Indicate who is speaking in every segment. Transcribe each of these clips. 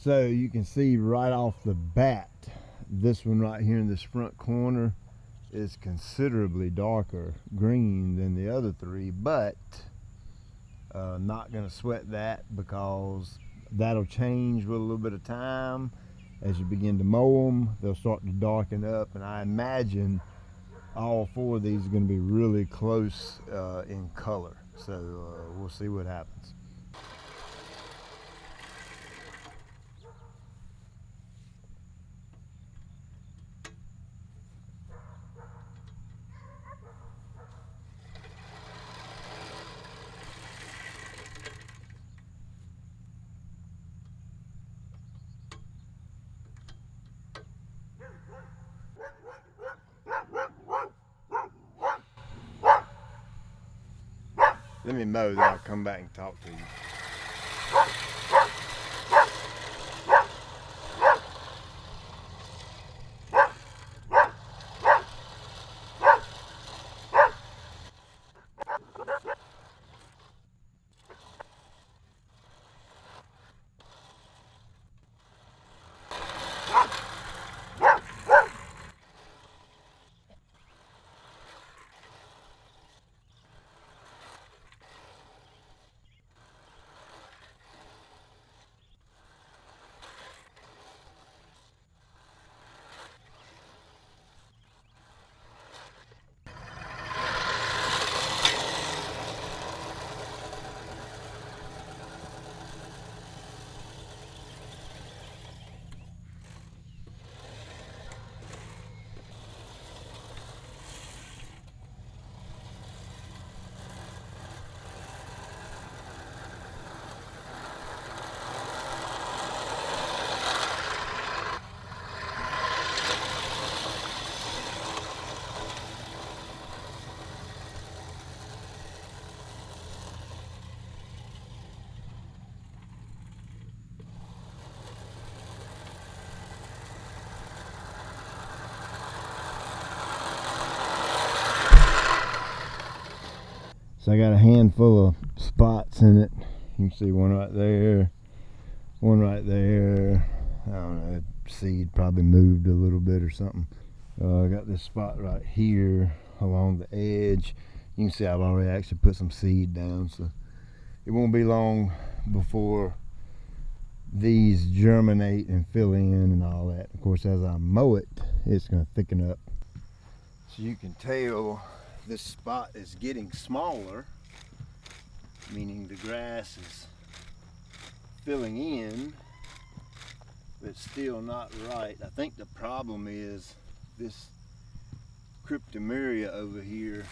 Speaker 1: So you can see right off the bat, this one right here in this front corner is considerably darker green than the other three, but not going to sweat that because that'll change with a little bit of time. As you begin to mow them, they'll start to darken up, and I imagine all four of these are going to be really close in color. So we'll see what happens. Let me mow, then I'll come back and talk to you. So I got a handful of spots in it. You can see one right there, one right there. I don't know, seed probably moved a little bit or something. I got this spot right here along the edge. You can see I've already actually put some seed down, so it won't be long before these germinate and fill in and all that. Of course, as I mow it, it's going to thicken up. So you can tell this spot is getting smaller, meaning the grass is filling in, but it's still not right. I think the problem is this cryptomeria over here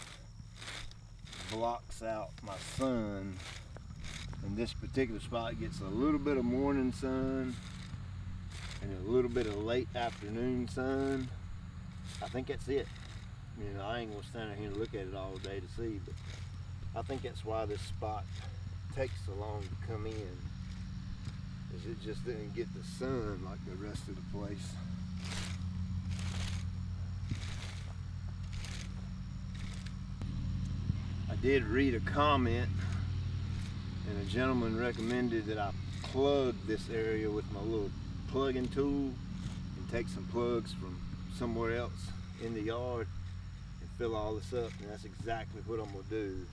Speaker 1: blocks out my sun, and this particular spot gets a little bit of morning sun and a little bit of late afternoon sun. I think that's it. You know, I ain't gonna stand here and look at it all day to see, but I think that's why this spot takes so long to come in, is it just didn't get the sun like the rest of the place. I did read a comment, and a gentleman recommended that I plug this area with my little plugging tool and take some plugs from somewhere else in the yard and fill all this up, and that's exactly what I'm gonna do,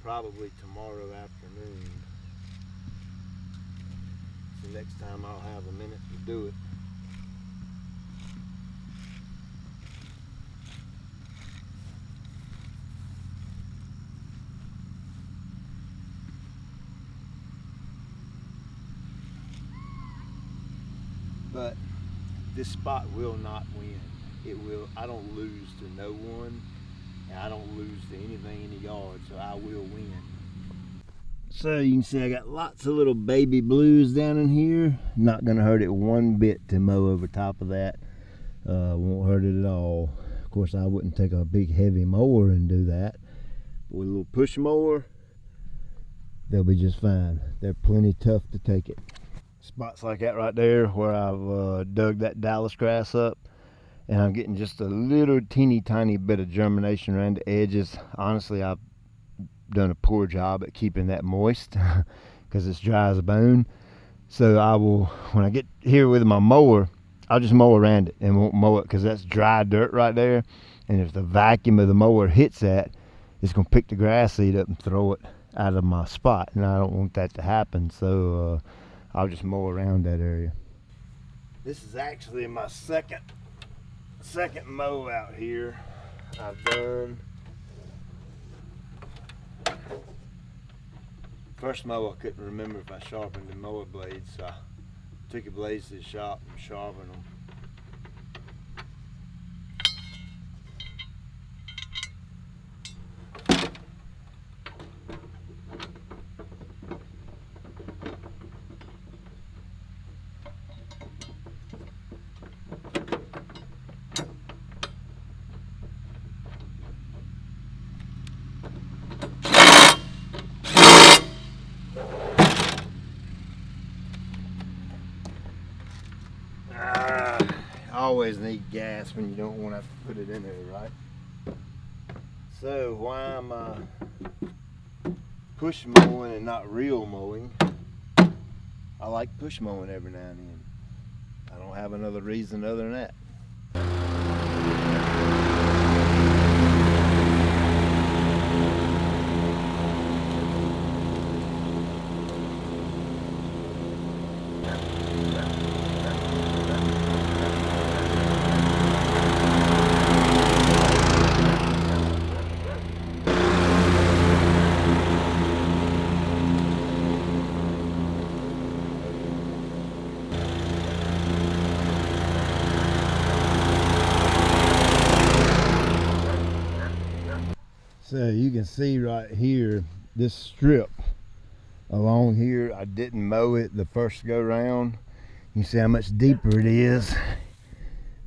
Speaker 1: probably tomorrow afternoon. So next time I'll have a minute to do it. But this spot will not win. It will. I don't lose to no one, and I don't lose to anything in the yard, so I will win. So you can see I got lots of little baby blues down in here. Not gonna hurt it one bit to mow over top of that. Won't hurt it at all. Of course, I wouldn't take a big heavy mower and do that. But with a little push mower, they'll be just fine. They're plenty tough to take it. Spots like that right there where I've dug that Dallas grass up, and I'm getting just a little teeny tiny bit of germination around the edges. Honestly, I've done a poor job at keeping that moist because it's dry as a bone, So I will, when I get here with my mower, I'll just mow around it and won't mow it because that's dry dirt right there. And if the vacuum of the mower hits that, it's going to pick the grass seed up and throw it out of my spot. And I don't want that to happen. So I'll just mow around that area. This is actually my second mow out here. I've done. First mow, I couldn't remember if I sharpened the mower blades, so I took the blades to the shop and sharpened them. Always need gas when you don't want to have to put it in there, right? So why am I push mowing and not reel mowing? I like push mowing every now and then. I don't have another reason other than that. So you can see right here, this strip along here, I didn't mow it the first go round. You see how much deeper it is.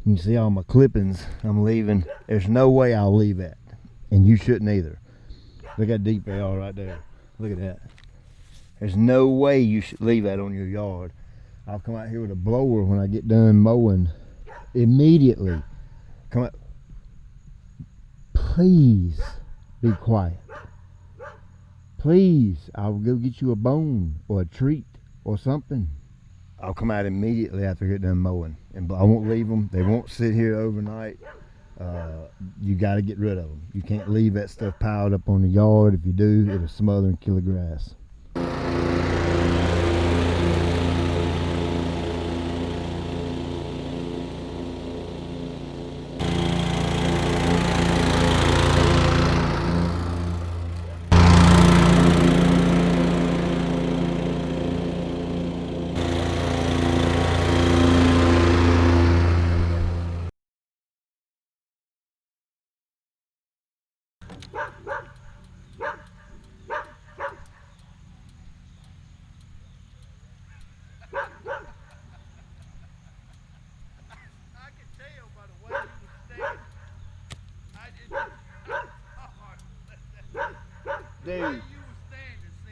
Speaker 1: You can see all my clippings I'm leaving. There's no way I'll leave that, and you shouldn't either. Look how deep they are right there. Look at that. There's no way you should leave that on your yard. I'll come out here with a blower when I get done mowing immediately. Come out. Please be quiet. Please, I'll go get you a bone or a treat or something. I'll come out immediately after I get done mowing, and I won't leave them. They won't sit here overnight. You got to get rid of them. You can't leave that stuff piled up on the yard. If you do, it'll smother and kill the grass.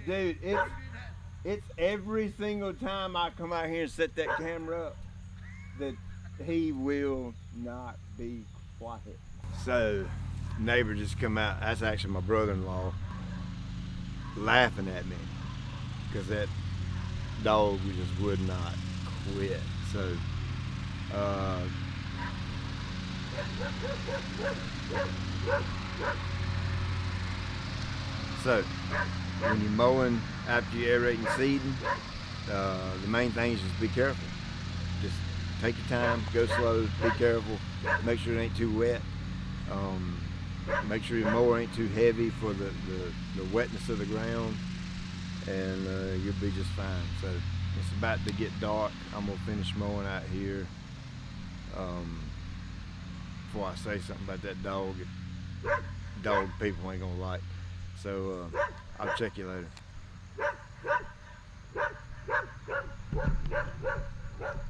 Speaker 1: Dude, it's every single time I come out here and set that camera up that he will not be quiet. So, neighbor just come out. That's actually my brother-in-law laughing at me because that dog just would not quit. So, when you're mowing after you're aerating seeding, the main thing is just be careful. Just take your time, go slow, be careful, make sure it ain't too wet. Make sure your mower ain't too heavy for the wetness of the ground, and you'll be just fine. So it's about to get dark. I'm gonna finish mowing out here before I say something about that dog. Dog people ain't gonna like. So I'll check you later.